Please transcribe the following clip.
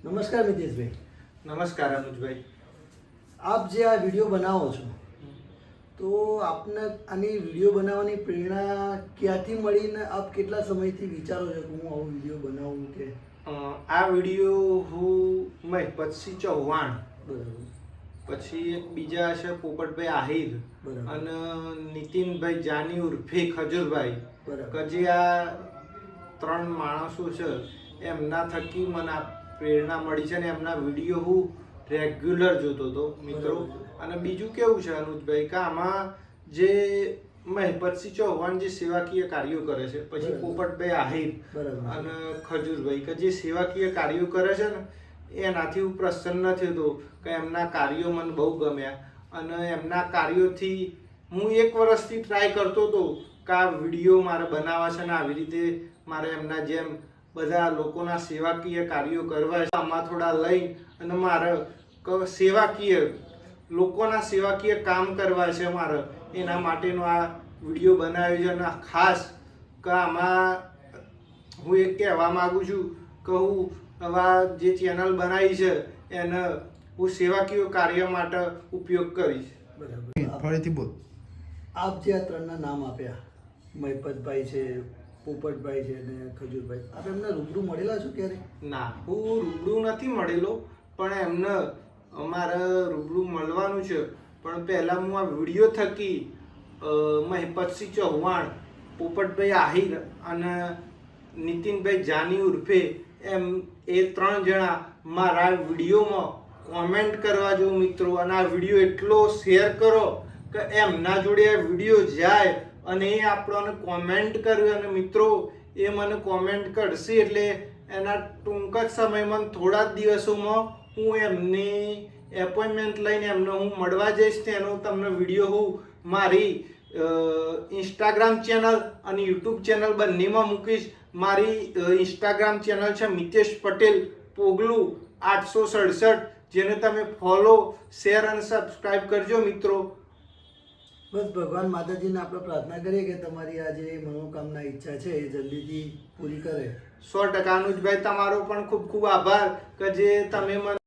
નમસ્કાર મિતેશભાઈ. નમસ્કાર અનુજભાઈ. આપ જે આ વિડીયો બનાવો છો તો આપને આની વિડીયો બનાવવાની પ્રેરણા ક્યાંથી મળીને આપ કેટલા સમયથી વિચારો છો કે હું આવો વિડીયો બનાવું કે આ વિડીયો હું મહેપતસિંહ ચૌહાણ, બરાબર, પછી એક બીજા છે પોપટભાઈ આહિર બરાબર, અને નીતિનભાઈ જાની ઉર્ફે ખજૂરભાઈ, બરાબર, કે જે આ ત્રણ માણસો છે એમના થકી મને આ પ્રેરણા મળી છે ને એમના વિડીયો હું રેગ્યુલર જોતો હતો મિત્રો. અને બીજું કેવું છે અનુજભાઈ કે આમાં જે મહેપતસિંહ ચૌહાણ જે સેવાકીય કાર્યો કરે છે, પછી પોપટભાઈ આહિર અને ખજૂરભાઈ કે જે સેવાકીય કાર્યો કરે છે ને એનાથી હું પ્રસન્ન થયો હતો કે એમના કાર્યો મને બહુ ગમ્યા. અને એમના કાર્યોથી હું 1 વર્ષથી ટ્રાય કરતો હતો કે આ વિડીયો મારે બનાવવા છે ને આવી રીતે મારે એમના જેમ બધા લોકોના સેવાકીય કાર્યો કરવા છે, આમાં થોડા લઈ અને મારે સેવાકીય લોકોના સેવાકીય કામ કરવા છે મારે, એના માટેનો આ વિડીયો બનાવ્યો છે. અને ખાસ કે આમાં હું એક કહેવા માગું છું કે હું આવા જે ચેનલ બનાવી છે એને હું સેવાકીય કાર્ય માટે ઉપયોગ કરીશ. બરાબર. ફરીથી બોલ. આપ જે આ ત્રણના નામ આપ્યા, મહેપતભાઈ છે, પોપટભાઈ છે અને ખજૂરભાઈ, આપ એમને રૂબરૂ મળેલા છો ક્યારે? ના, હું રૂબરૂ નથી મળેલો, પણ એમને અમારે રૂબરૂ મળવાનું છે. પણ પહેલાં હું આ વિડીયો થકી મહેપતસિંહ ચૌહાણ, પોપટભાઈ આહિર અને નીતિનભાઈ જાની ઉર્ફે એ 3 જણા મારા વિડીયોમાં કોમેન્ટ કરવા જો મિત્રો, અને આ વિડીયો એટલો શેર કરો કે એમના જોડે આ વિડીયો જાય અને એ આપણને કોમેન્ટ કરે. અને મિત્રો એ મને કોમેન્ટ કરશે એટલે એના ટૂંક જ સમયમાં થોડા જ દિવસોમાં હું એમની એપોઇન્ટમેન્ટ લઈને એમને હું મળવા જઈશ. તેનો તમને વિડીયો હું મારી ઇન્સ્ટાગ્રામ ચેનલ અને યુટ્યુબ ચેનલ બંનેમાં મૂકીશ. મારી ઇન્સ્ટાગ્રામ ચેનલ છે મિતેશ પટેલ પોગલું 867, જેને તમે ફોલો, શેર અને સબસ્ક્રાઇબ કરજો મિત્રો. બસ ભગવાન માતાજીને આપણે પ્રાર્થના કરીએ કે તમારી આ જે મનોકામના ઈચ્છા છે એ જલ્દીથી પૂરી કરે. 100% અનુજભાઈ, તમારો પણ ખૂબ ખૂબ આભાર કે જે તમે મને